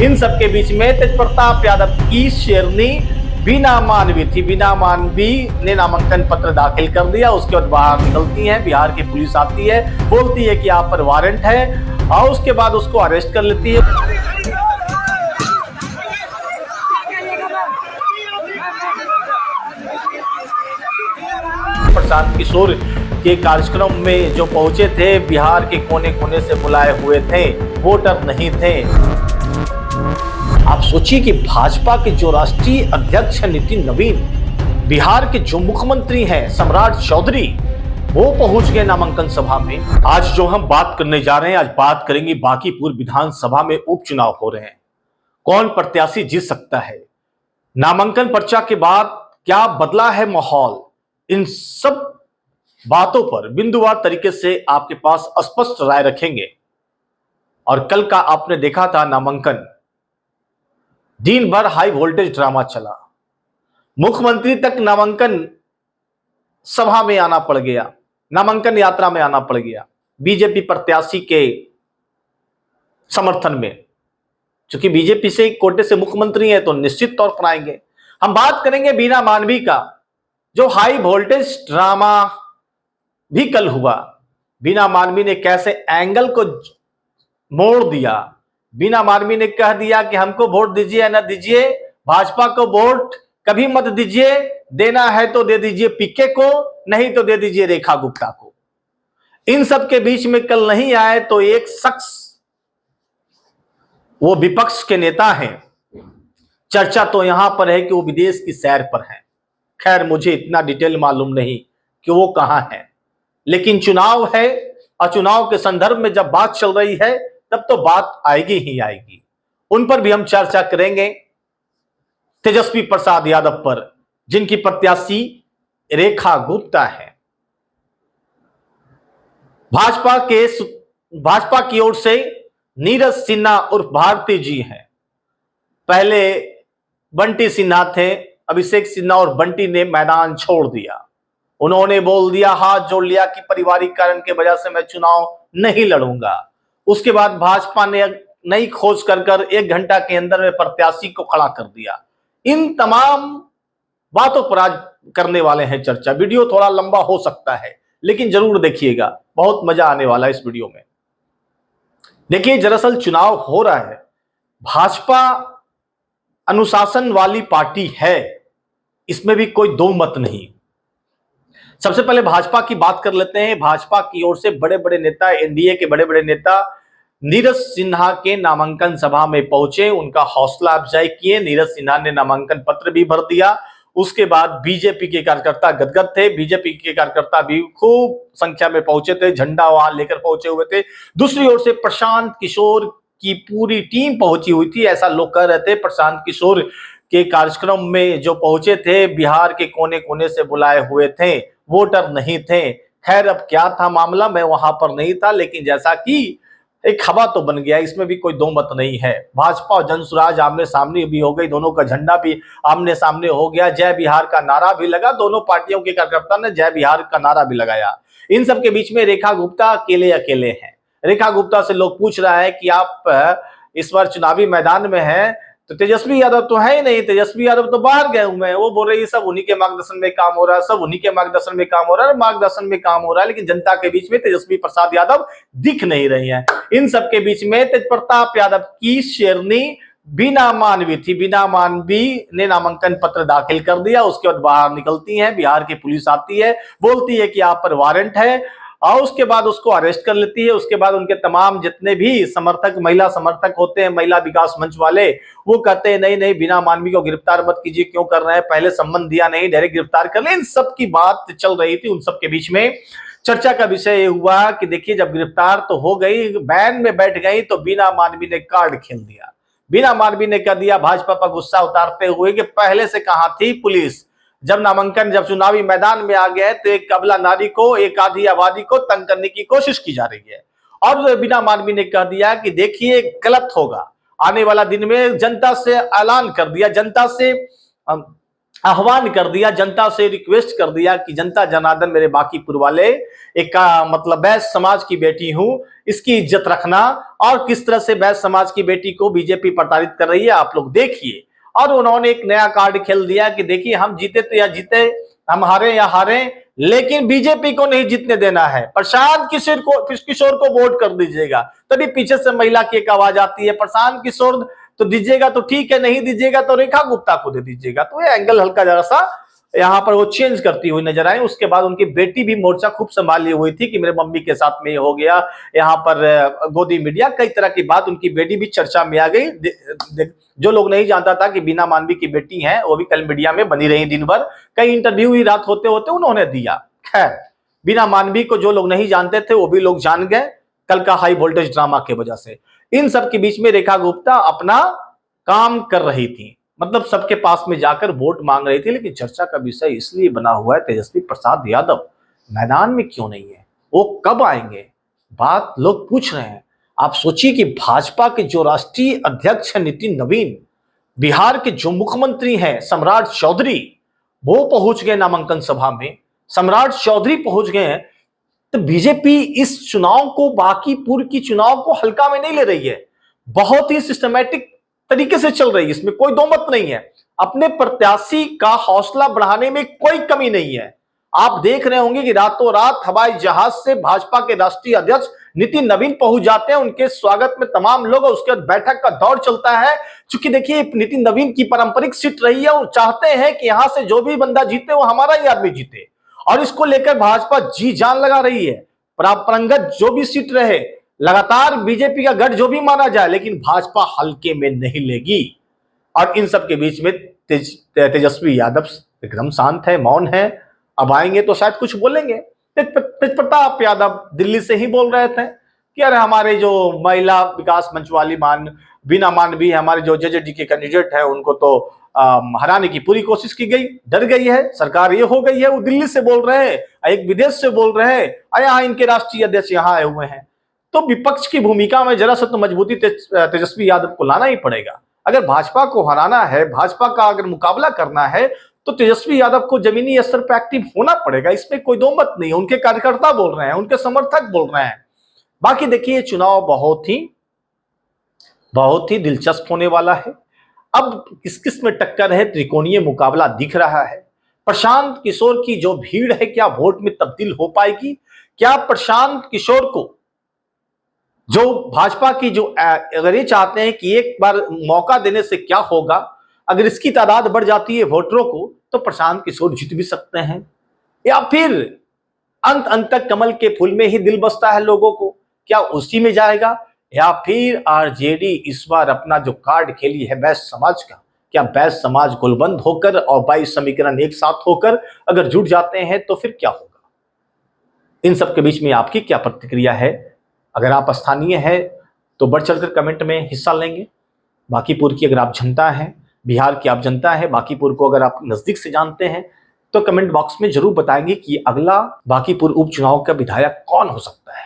इन सबके बीच में तेज प्रताप यादव की शेरनी बीना मानवी थी। बीना मानवी ने नामांकन पत्र दाखिल कर दिया। उसके बाद बाहर निकलती है, बिहार की पुलिस आती है, बोलती है कि आप पर वारंट है और उसके बाद उसको अरेस्ट कर लेती है। प्रशांत किशोर के कार्यक्रम में जो पहुंचे थे, बिहार के कोने कोने से बुलाए हुए थे, वोटर नहीं थे। आप सोचिए कि भाजपा के जो राष्ट्रीय अध्यक्ष है नितिन नवीन, बिहार के जो मुख्यमंत्री हैं सम्राट चौधरी, वो पहुंच गए नामांकन सभा में। आज जो हम बात करने जा रहे हैं, आज बात करेंगे बांकीपुर विधानसभा में उपचुनाव हो रहे हैं, कौन प्रत्याशी जीत सकता है, नामांकन पर्चा के बाद क्या बदला है माहौल। इन सब बातों पर बिंदुवार तरीके से आपके पास स्पष्ट राय रखेंगे। और कल का आपने देखा था नामांकन, दिन भर हाई वोल्टेज ड्रामा चला, मुख्यमंत्री तक नामांकन सभा में आना पड़ गया, नामांकन यात्रा में आना पड़ गया बीजेपी प्रत्याशी के समर्थन में। क्योंकि बीजेपी से कोटे से मुख्यमंत्री है तो निश्चित तौर पर आएंगे। हम बात करेंगे बीना मानवी का, जो हाई वोल्टेज ड्रामा भी कल हुआ। बीना मानवी ने कैसे एंगल को मोड़ दिया। बीना मानवी ने कह दिया कि हमको वोट दीजिए या ना दीजिए, भाजपा को वोट कभी मत दीजिए, देना है तो दे दीजिए पीके को, नहीं तो दे दीजिए रेखा गुप्ता को। इन सब के बीच में कल नहीं आए तो एक शख्स, वो विपक्ष के नेता हैं, चर्चा तो यहां पर है कि वो विदेश की सैर पर हैं। खैर मुझे इतना डिटेल मालूम नहीं कि वो कहां है, लेकिन चुनाव है और चुनाव के संदर्भ में जब बात चल रही है तब तो बात आएगी ही आएगी। उन पर भी हम चर्चा करेंगे। तेजस्वी प्रसाद यादव पर, जिनकी प्रत्याशी रेखा गुप्ता है। भाजपा की ओर से नीरज सिन्हा उर्फ भारती जी हैं। पहले बंटी सिन्हा थे, अभिषेक सिन्हा और बंटी ने मैदान छोड़ दिया। उन्होंने बोल दिया, हाथ जोड़ लिया कि पारिवारिक कारण की वजह से मैं चुनाव नहीं लड़ूंगा। उसके बाद भाजपा ने नई खोज कर 1 घंटा के अंदर में प्रत्याशी को खड़ा कर दिया। इन तमाम बातों पर आज करने वाले हैं चर्चा। वीडियो थोड़ा लंबा हो सकता है लेकिन जरूर देखिएगा, बहुत मजा आने वाला है इस वीडियो में। देखिए, दरअसल चुनाव हो रहा है, भाजपा अनुशासन वाली पार्टी है, इसमें भी कोई दो मत नहीं। सबसे पहले भाजपा की बात कर लेते हैं। भाजपा की ओर से बड़े बड़े नेता, एनडीए के बड़े बड़े नेता नीरज सिन्हा के नामांकन सभा में पहुंचे, उनका हौसला अफजाई किए। नीरज सिन्हा ने नामांकन पत्र भी भर दिया। उसके बाद बीजेपी के कार्यकर्ता गदगद थे, बीजेपी के कार्यकर्ता भी खूब संख्या में पहुंचे थे, झंडा वहां लेकर पहुंचे हुए थे। दूसरी ओर से प्रशांत किशोर की पूरी टीम पहुंची हुई थी, ऐसा लोग कह रहे थे। प्रशांत किशोर के कार्यक्रम में जो पहुंचे थे, बिहार के कोने कोने से बुलाए हुए थे, वोटर नहीं थे। खैर अब क्या था मामला, मैं वहां पर नहीं था, लेकिन जैसा कि एक हवा तो बन गया, इसमें भी कोई दो मत नहीं है। भाजपा और जनसुराज आमने सामने भी हो गई, दोनों का झंडा भी आमने सामने हो गया, जय बिहार का नारा भी लगा, दोनों पार्टियों के कार्यकर्ता ने जय बिहार का नारा भी लगाया। इन सब के बीच में रेखा गुप्ता अकेले अकेले हैं। रेखा गुप्ता से लोग पूछ रहा है कि आप इस बार चुनावी मैदान में हैं, तो तेजस्वी यादव तो है ही नहीं, तेजस्वी यादव तो बाहर गए हुए हैं। वो बोल रही है सब उन्हीं के मार्गदर्शन में काम हो रहा है, सब उन्हीं के मार्गदर्शन में काम हो रहा है, मार्गदर्शन में काम हो रहा है, लेकिन जनता के बीच में तेजस्वी प्रसाद यादव दिख नहीं रही हैं। इन सब के बीच में तेज प्रताप यादव की शेरनी बीना मानवी थी। बीना मानवी ने नामांकन पत्र दाखिल कर दिया। उसके बाद बाहर निकलती है, बिहार की पुलिस आती है, बोलती है कि आप पर वारंट है और उसके बाद उसको अरेस्ट कर लेती है। उसके बाद उनके तमाम जितने भी समर्थक, महिला समर्थक होते हैं, महिला विकास मंच वाले, वो कहते हैं नहीं नहीं, बिना मानवी को गिरफ्तार मत कीजिए, क्यों कर रहे हैं, पहले सम्मन दिया नहीं, डायरेक्ट गिरफ्तार कर ले। इन सब की बात चल रही थी। उन सब के बीच में चर्चा का विषय ये हुआ कि देखिए, जब गिरफ्तार तो हो गई, बैन में बैठ गई, तो बीना मानवी ने कार्ड खेल दिया। बीना मानवी ने कह दिया भाजपा पर गुस्सा उतारते हुए कि पहले से कहां थी पुलिस, जब नामांकन, जब चुनावी मैदान में आ गए तो एक कबला नारी को, एक आधी आबादी को तंग करने की कोशिश की जा रही है। और बिना मानवी ने कह दिया कि देखिए गलत होगा, आने वाला दिन में जनता से ऐलान कर दिया, जनता से आह्वान कर दिया, जनता से रिक्वेस्ट कर दिया कि जनता जनार्दन मेरे बांकीपुर वाले, एक मतलब बैस समाज की बेटी हूं, इसकी इज्जत रखना, और किस तरह से बैस समाज की बेटी को बीजेपी प्रताड़ित कर रही है आप लोग देखिए। और उन्होंने एक नया कार्ड खेल दिया कि देखिए हम जीते तो या जीते, हम हारे या हारे, लेकिन बीजेपी को नहीं जीतने देना है। प्रशांत किशोर को वोट कर दीजिएगा। तभी पीछे से महिला की एक आवाज आती है, प्रशांत किशोर तो दीजिएगा तो ठीक है, नहीं दीजिएगा तो रेखा गुप्ता को दे दीजिएगा। तो ये एंगल हल्का जरा सा यहाँ पर वो चेंज करती हुई नजर आई। उसके बाद उनकी बेटी भी मोर्चा खूब संभाली हुई थी कि मेरे मम्मी के साथ में हो गया, यहाँ पर गोदी मीडिया, कई तरह की बात। उनकी बेटी भी चर्चा में आ गई। जो लोग नहीं जानता था कि बीना मानवी की बेटी है, वो भी कल मीडिया में बनी रही दिन भर, कई इंटरव्यू ही रात होते होते उन्होंने दिया। खैर, बीना मानवी को जो लोग नहीं जानते थे वो भी लोग जान गए कल का हाई वोल्टेज ड्रामा की वजह से। इन सब के बीच में रेखा गुप्ता अपना काम कर रही थी, मतलब सबके पास में जाकर वोट मांग रही थी। लेकिन चर्चा का विषय इसलिए बना हुआ है तेजस्वी प्रसाद यादव मैदान में क्यों नहीं है, वो कब आएंगे, बात लोग पूछ रहे हैं। आप सोचिए कि भाजपा के जो राष्ट्रीय अध्यक्ष हैं नितिन नवीन, बिहार के जो मुख्यमंत्री हैं सम्राट चौधरी, वो पहुंच गए नामांकन सभा में, सम्राट चौधरी पहुंच गए हैं। तो बीजेपी इस चुनाव को, बांकीपुर की चुनाव को हल्का में नहीं ले रही है, बहुत ही सिस्टमैटिक तरीके से चल रही है, इसमें कोई दो मत नहीं है। अपने प्रत्याशी का हौसला बढ़ाने में कोई कमी नहीं है। आप देख रहे होंगे कि रातों रात हवाई जहाज से भाजपा के राष्ट्रीय अध्यक्ष नितिन नवीन पहुंच जाते हैं, उनके स्वागत में तमाम लोग, उसके बाद बैठक का दौर चलता है। चूंकि देखिए नितिन नवीन की पारंपरिक सीट रही है, वो चाहते हैं कि यहां से जो भी बंदा जीते वो हमारा ही आदमी जीते, और इसको लेकर भाजपा जी जान लगा रही है। परंपरागत जो भी सीट रहे, लगातार बीजेपी का गढ़ जो भी माना जाए, लेकिन भाजपा हल्के में नहीं लेगी। और इन सब के बीच में तेजस्वी यादव एकदम शांत है, मौन है। अब आएंगे तो शायद कुछ बोलेंगे। तेज प्रताप यादव दिल्ली से ही बोल रहे थे कि अरे हमारे जो महिला विकास मंच वाली बीना मानवी हमारे जो जेजेडी के कैंडिडेट है, उनको तो हराने की पूरी कोशिश की गई, डर गई है सरकार, ये हो गई है। वो दिल्ली से बोल रहे हैं, एक विदेश से बोल रहे हैं, यहाँ इनके राष्ट्रीय अध्यक्ष यहाँ आए हुए हैं। तो विपक्ष की भूमिका में जरा सा तो मजबूती तेजस्वी यादव को लाना ही पड़ेगा। अगर भाजपा को हराना है, भाजपा का अगर मुकाबला करना है, तो तेजस्वी यादव को जमीनी स्तर पर एक्टिव होना पड़ेगा, इसमें कोई दो मत नहीं है। उनके कार्यकर्ता बोल रहे हैं, उनके समर्थक बोल रहे हैं। बाकी देखिए चुनाव बहुत ही दिलचस्प होने वाला है। अब किस किस में टक्कर है, त्रिकोणीय मुकाबला दिख रहा है। प्रशांत किशोर की जो भीड़ है, क्या वोट में तब्दील हो पाएगी? क्या प्रशांत किशोर को जो भाजपा की जो अगर ये चाहते हैं कि एक बार मौका देने से क्या होगा, अगर इसकी तादाद बढ़ जाती है वोटरों को, तो प्रशांत किशोर जीत भी सकते हैं। या फिर अंत तक कमल के फूल में ही दिल बसता है लोगों को, क्या उसी में जाएगा? या फिर आरजेडी इस बार अपना जो कार्ड खेली है बैस समाज का, क्या बैस समाज गुलबंद होकर और 22 समीकरण एक साथ होकर अगर जुट जाते हैं तो फिर क्या होगा? इन सब के बीच में आपकी क्या प्रतिक्रिया है? अगर आप स्थानीय हैं तो बढ़ चढ़कर कमेंट में हिस्सा लेंगे। बांकीपुर की अगर आप जनता हैं, बिहार की आप जनता है, बांकीपुर को अगर आप नजदीक से जानते हैं, तो कमेंट बॉक्स में जरूर बताएंगे कि अगला बांकीपुर उपचुनाव का विधायक कौन हो सकता है।